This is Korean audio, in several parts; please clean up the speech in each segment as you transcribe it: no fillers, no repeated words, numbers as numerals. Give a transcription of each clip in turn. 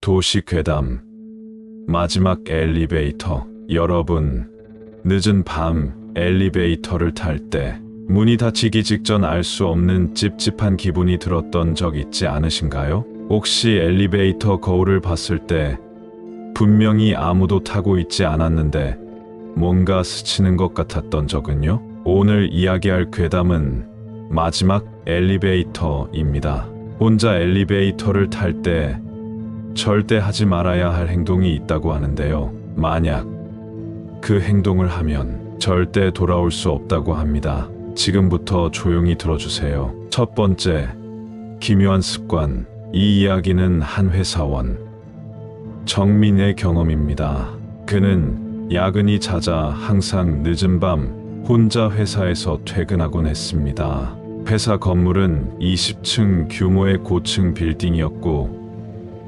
도시 괴담 마지막 엘리베이터. 여러분, 늦은 밤 엘리베이터를 탈 때 문이 닫히기 직전 알 수 없는 찝찝한 기분이 들었던 적 있지 않으신가요? 혹시 엘리베이터 거울을 봤을 때 분명히 아무도 타고 있지 않았는데 뭔가 스치는 것 같았던 적은요? 오늘 이야기할 괴담은 마지막 엘리베이터입니다. 혼자 엘리베이터를 탈 때 절대 하지 말아야 할 행동이 있다고 하는데요. 만약 그 행동을 하면 절대 돌아올 수 없다고 합니다. 지금부터 조용히 들어주세요. 첫 번째, 기묘한 습관. 이 이야기는 한 회사원, 정민의 경험입니다. 그는 야근이 잦아 항상 늦은 밤 혼자 회사에서 퇴근하곤 했습니다. 회사 건물은 20층 규모의 고층 빌딩이었고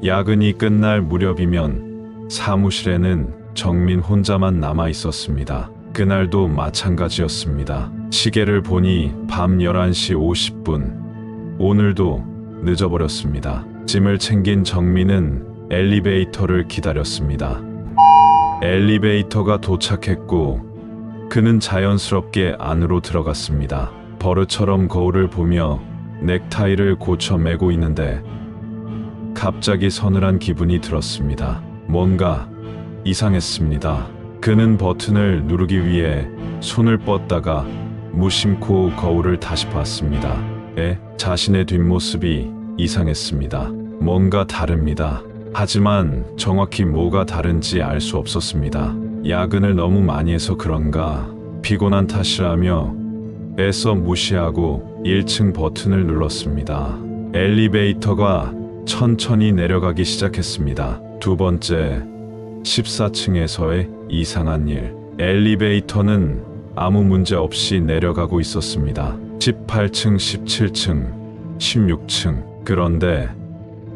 야근이 끝날 무렵이면 사무실에는 정민 혼자만 남아 있었습니다. 그날도 마찬가지였습니다. 시계를 보니 밤 11시 50분. 오늘도 늦어버렸습니다. 짐을 챙긴 정민은 엘리베이터를 기다렸습니다. 엘리베이터가 도착했고 그는 자연스럽게 안으로 들어갔습니다. 버릇처럼 거울을 보며 넥타이를 고쳐 매고 있는데 갑자기 서늘한 기분이 들었습니다. 뭔가 이상했습니다. 그는 버튼을 누르기 위해 손을 뻗다가 무심코 거울을 다시 봤습니다. 자신의 뒷모습이 이상했습니다. 뭔가 다릅니다. 하지만 정확히 뭐가 다른지 알 수 없었습니다. 야근을 너무 많이 해서 그런가, 피곤한 탓이라며 애써 무시하고 1층 버튼을 눌렀습니다. 엘리베이터가 천천히 내려가기 시작했습니다. 두 번째, 14층에서의 이상한 일. 엘리베이터는 아무 문제 없이 내려가고 있었습니다. 18층, 17층, 16층. 그런데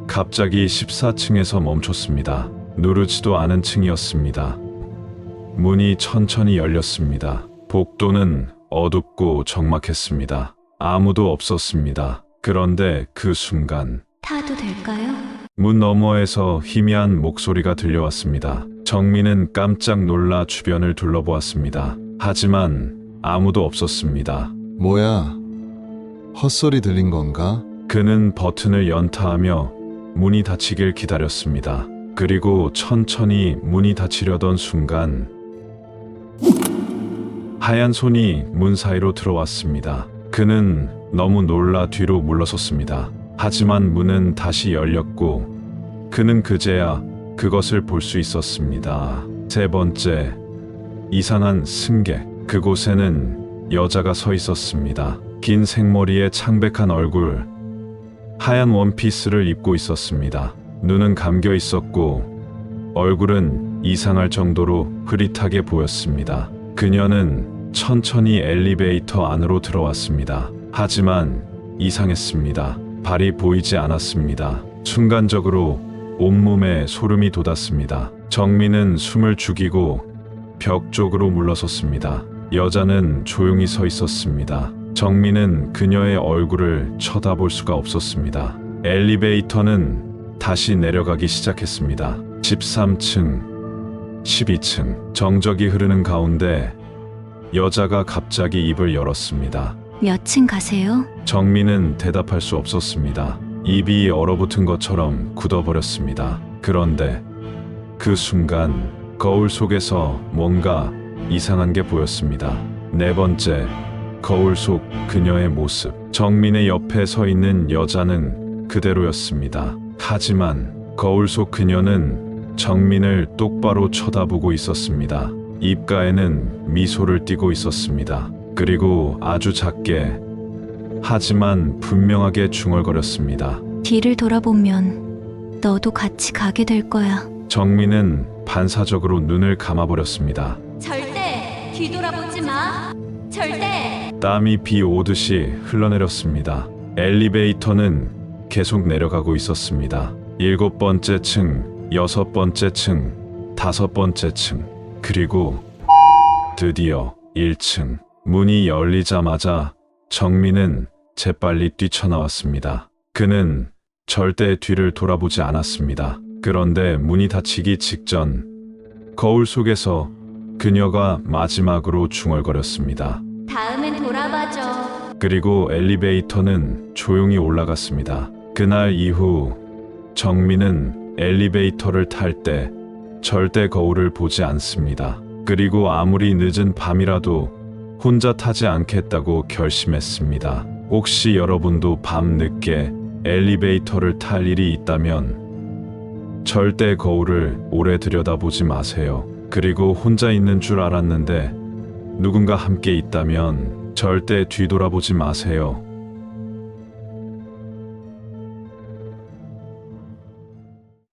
갑자기 14층에서 멈췄습니다. 누르지도 않은 층이었습니다. 문이 천천히 열렸습니다. 복도는 어둡고 적막했습니다. 아무도 없었습니다. 그런데 그 순간 타도 될까요? 문 너머에서 희미한 목소리가 들려왔습니다. 정민은 깜짝 놀라 주변을 둘러보았습니다. 하지만 아무도 없었습니다. 뭐야? 헛소리 들린 건가? 그는 버튼을 연타하며 문이 닫히길 기다렸습니다. 그리고 천천히 문이 닫히려던 순간 하얀 손이 문 사이로 들어왔습니다. 그는 너무 놀라 뒤로 물러섰습니다. 하지만 문은 다시 열렸고 그는 그제야 그것을 볼 수 있었습니다. 세 번째, 이상한 승객. 그곳에는 여자가 서 있었습니다. 긴 생머리에 창백한 얼굴, 하얀 원피스를 입고 있었습니다. 눈은 감겨 있었고 얼굴은 이상할 정도로 흐릿하게 보였습니다. 그녀는 천천히 엘리베이터 안으로 들어왔습니다. 하지만 이상했습니다. 발이 보이지 않았습니다. 순간적으로 온몸에 소름이 돋았습니다. 정민은 숨을 죽이고 벽 쪽으로 물러섰습니다. 여자는 조용히 서 있었습니다. 정민은 그녀의 얼굴을 쳐다볼 수가 없었습니다. 엘리베이터는 다시 내려가기 시작했습니다. 13층, 12층. 정적이 흐르는 가운데 여자가 갑자기 입을 열었습니다. 몇 층 가세요? 정민은 대답할 수 없었습니다. 입이 얼어붙은 것처럼 굳어버렸습니다. 그런데 그 순간 거울 속에서 뭔가 이상한 게 보였습니다. 네 번째, 거울 속 그녀의 모습. 정민의 옆에 서 있는 여자는 그대로였습니다. 하지만 거울 속 그녀는 정민을 똑바로 쳐다보고 있었습니다. 입가에는 미소를 띠고 있었습니다. 그리고 아주 작게 하지만 분명하게 중얼거렸습니다. 뒤를 돌아보면 너도 같이 가게 될 거야. 정민은 반사적으로 눈을 감아버렸습니다. 절대 뒤돌아보지 마. 절대. 땀이 비 오듯이 흘러내렸습니다. 엘리베이터는 계속 내려가고 있었습니다. 7번째 층, 6번째 층, 5번째 층, 그리고 드디어 1층. 문이 열리자마자 정민은 재빨리 뛰쳐나왔습니다. 그는 절대 뒤를 돌아보지 않았습니다. 그런데 문이 닫히기 직전 거울 속에서 그녀가 마지막으로 중얼거렸습니다. 다음엔 돌아봐줘. 그리고 엘리베이터는 조용히 올라갔습니다. 그날 이후 정민은 엘리베이터를 탈 때 절대 거울을 보지 않습니다. 그리고 아무리 늦은 밤이라도 혼자 타지 않겠다고 결심했습니다. 혹시 여러분도 밤 늦게 엘리베이터를 탈 일이 있다면 절대 거울을 오래 들여다보지 마세요. 그리고 혼자 있는 줄 알았는데 누군가 함께 있다면 절대 뒤돌아보지 마세요.